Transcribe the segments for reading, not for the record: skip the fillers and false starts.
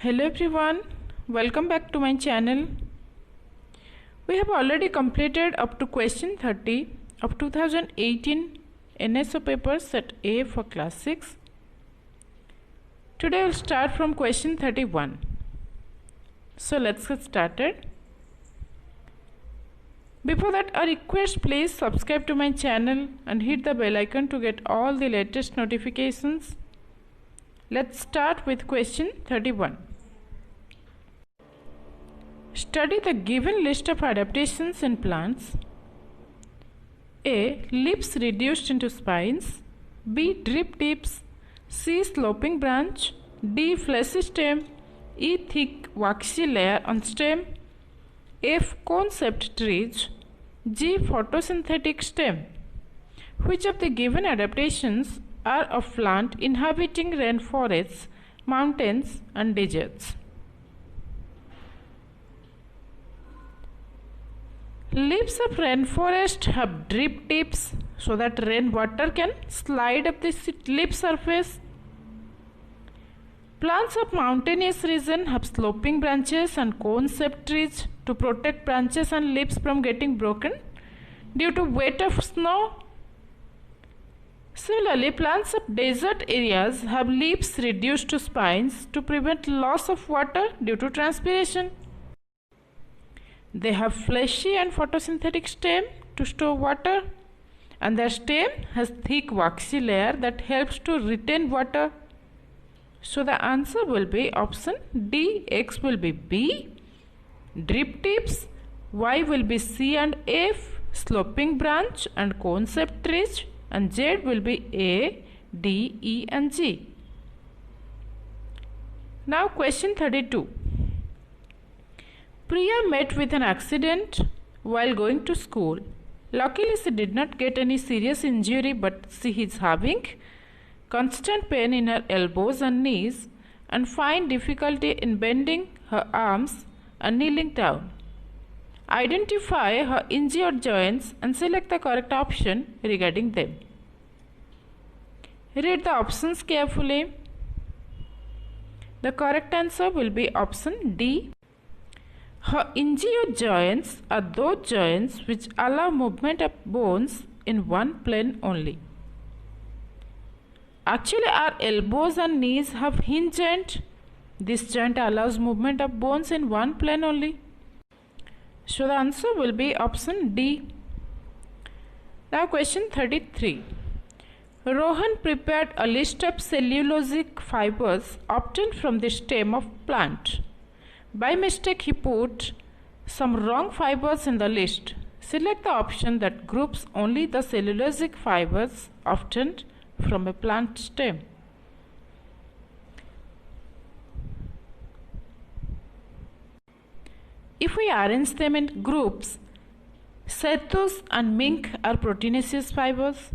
Hello everyone, welcome back to my channel. We have already completed up to question 30 of 2018 NSO paper set A for class 6. Today we'll start from question 31. So let's get started. Before that, a request, please subscribe to my channel and hit the bell icon to get all the latest notifications. Let's start with question 31. Study the given list of adaptations in plants. A. Leaves reduced into spines. B. Drip tips. C. Sloping branch. D. Fleshy stem. E. Thick waxy layer on stem. F. Cone-shaped trees. G. Photosynthetic stem. Which of the given adaptations are of plant inhabiting rainforests, mountains and deserts? Leaves of rainforest have drip tips so that rainwater can slide up the leaf surface. Plants of mountainous region have sloping branches and cone-shaped trees to protect branches and leaves from getting broken due to weight of snow. Similarly, plants of desert areas have leaves reduced to spines to prevent loss of water due to transpiration. They have fleshy and photosynthetic stem to store water, and their stem has thick waxy layer that helps to retain water. So the answer will be option D. X will be B. Drip tips. Y will be C and F. Sloping branch and cone-shaped trees. And Z will be A, D, E and G. Now question 32. Priya met with an accident while going to school. Luckily, she did not get any serious injury, but she is having constant pain in her elbows and knees and find difficulty in bending her arms and kneeling down. Identify her injured joints and select the correct option regarding them. Read the options carefully. The correct answer will be option D. Her injured joints are those joints which allow movement of bones in one plane only. Actually, our elbows and knees have hinge joint. This joint allows movement of bones in one plane only. So the answer will be option D. Now question 33. Rohan prepared a list of cellulosic fibers obtained from the stem of plant. By mistake, he put some wrong fibers in the list. Select the option that groups only the cellulosic fibers obtained from a plant stem. If we arrange them in groups, shehtus and mink are proteinaceous fibers.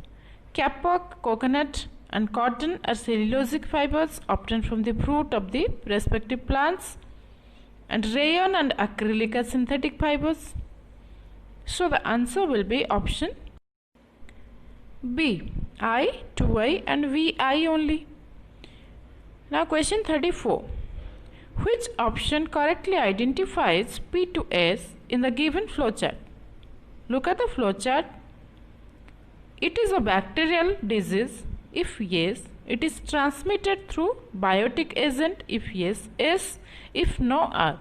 Kapok, coconut and cotton are cellulosic fibers obtained from the fruit of the respective plants. And rayon and acrylic are synthetic fibers. So the answer will be option B. I, 2I and VI only. Now question 34. Which option correctly identifies P to S in the given flowchart? Look at the flowchart. It is a bacterial disease. If yes, it is transmitted through biotic agent. If yes, S. If no, R.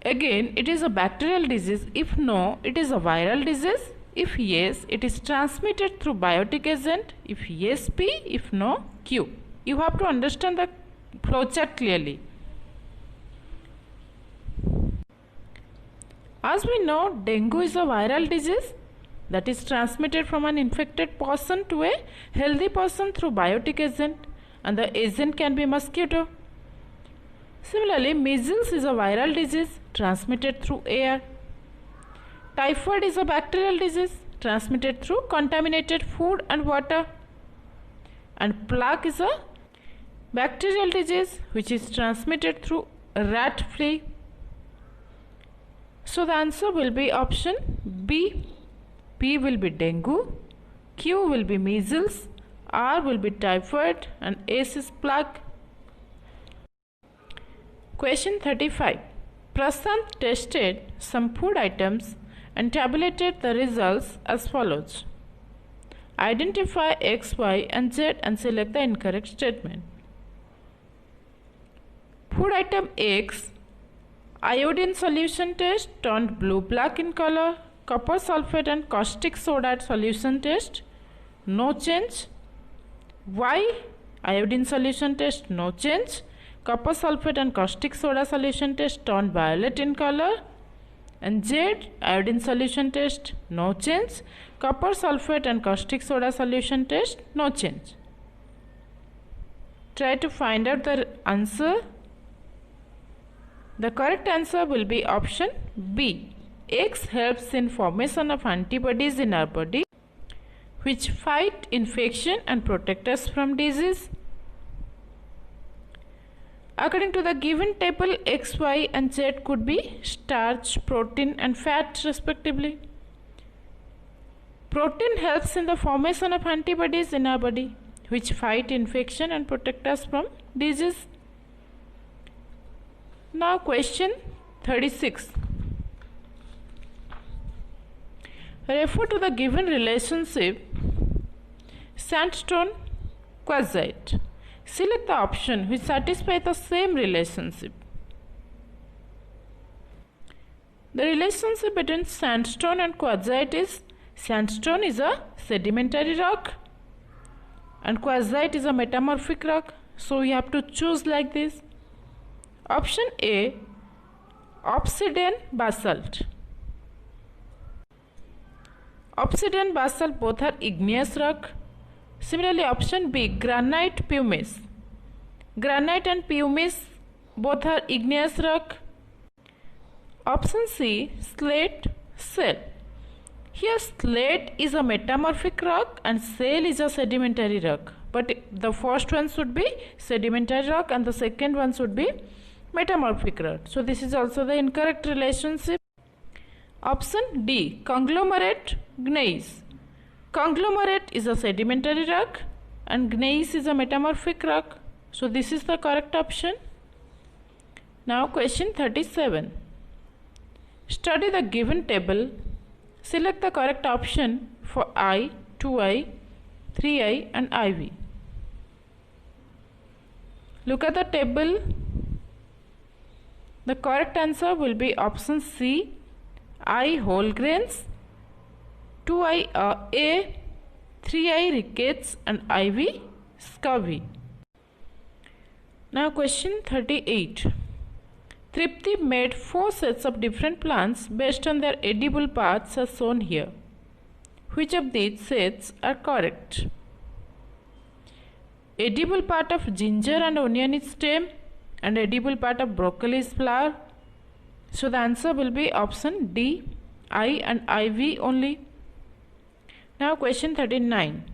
Again, it is a bacterial disease. If no, it is a viral disease. If yes, it is transmitted through biotic agent. If yes, P. If no, Q. You have to understand the flowchart clearly. As we know, dengue is a viral disease that is transmitted from an infected person to a healthy person through biotic agent, and the agent can be mosquito. Similarly, measles is a viral disease transmitted through air. Typhoid is a bacterial disease transmitted through contaminated food and water. And plague is a bacterial disease which is transmitted through rat flea. So the answer will be option B. P will be dengue, Q will be measles, R will be typhoid and S is plague. Question 35. Prashant tested some food items and tabulated the results as follows. Identify X, Y and Z and select the incorrect statement. Food item X, iodine solution test turned blue-black in color. Copper sulfate and caustic soda solution test, no change. Y, iodine solution test, no change. Copper sulfate and caustic soda solution test turned violet in color. And Z, iodine solution test, no change. Copper sulfate and caustic soda solution test, no change. Try to find out the answer. The correct answer will be option B. X helps in formation of antibodies in our body which fight infection and protect us from disease. According to the given table, X, Y and Z could be starch, protein and fat respectively. Protein helps in the formation of antibodies in our body which fight infection and protect us from disease. Now question 36. Refer to the given relationship sandstone quartzite. Select the option which satisfies the same relationship. The relationship between sandstone and quartzite is sandstone is a sedimentary rock and quartzite is a metamorphic rock. So we have to choose like this. Option A, obsidian basalt. Obsidian basalt both are igneous rock. Similarly, option B, granite pumice. Granite and pumice both are igneous rock. Option C, slate shale. Here slate is a metamorphic rock and shale is a sedimentary rock. But the first one should be sedimentary rock and the second one should be metamorphic rock. So this is also the incorrect relationship. Option D, conglomerate gneiss. Conglomerate is a sedimentary rock and gneiss is a metamorphic rock. So this is the correct option. Now question 37. Study the given table. Select the correct option for I, 2I, 3I and IV. Look at the table. The correct answer will be option C, I whole grains, 2I A, 3I rickets and IV scurvy. Now question 38. Tripti made 4 sets of different plants based on their edible parts as shown here. Which of these sets are correct? Edible part of ginger and onion is stem and edible part of broccoli is flower. So the answer will be option D, I and IV only. Now question 39.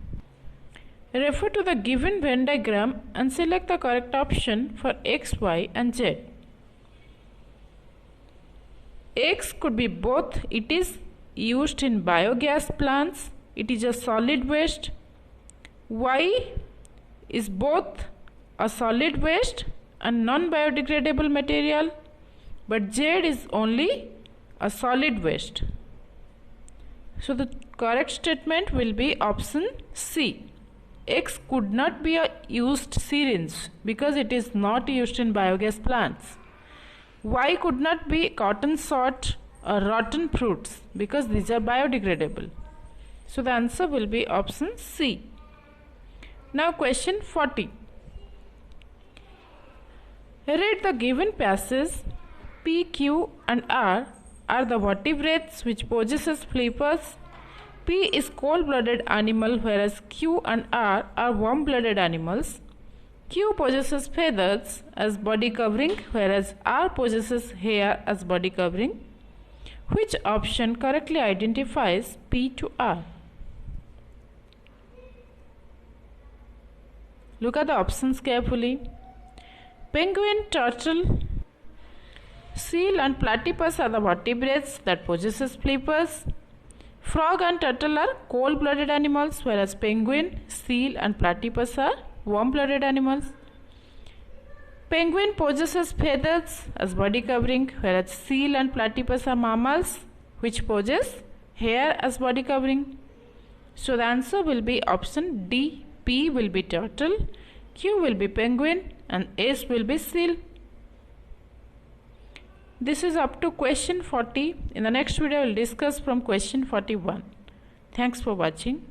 Refer to the given Venn diagram and select the correct option for X, Y and Z. X could be both. It is used in biogas plants. It is a solid waste. Y is both a solid waste and non-biodegradable material. But Z is only a solid waste. So the correct statement will be option C. X could not be a used syringe because it is not used in biogas plants. Y could not be cotton salt or rotten fruits because these are biodegradable. So the answer will be option C. Now question 40. Read the given passage. P, Q and R are the vertebrates which possesses flippers. P is cold-blooded animal whereas Q and R are warm-blooded animals. Q possesses feathers as body covering whereas R possesses hair as body covering. Which option correctly identifies P to R? Look at the options carefully. Penguin, turtle, seal and platypus are the vertebrates that possesses flippers. Frog and turtle are cold-blooded animals whereas penguin, seal and platypus are warm-blooded animals. Penguin possesses feathers as body covering, whereas seal and platypus are mammals which possess hair as body covering. So the answer will be option D. P will be turtle, Q will be penguin, and S will be seal. This is up to question 40. In the next video, I will discuss from question 41. Thanks for watching.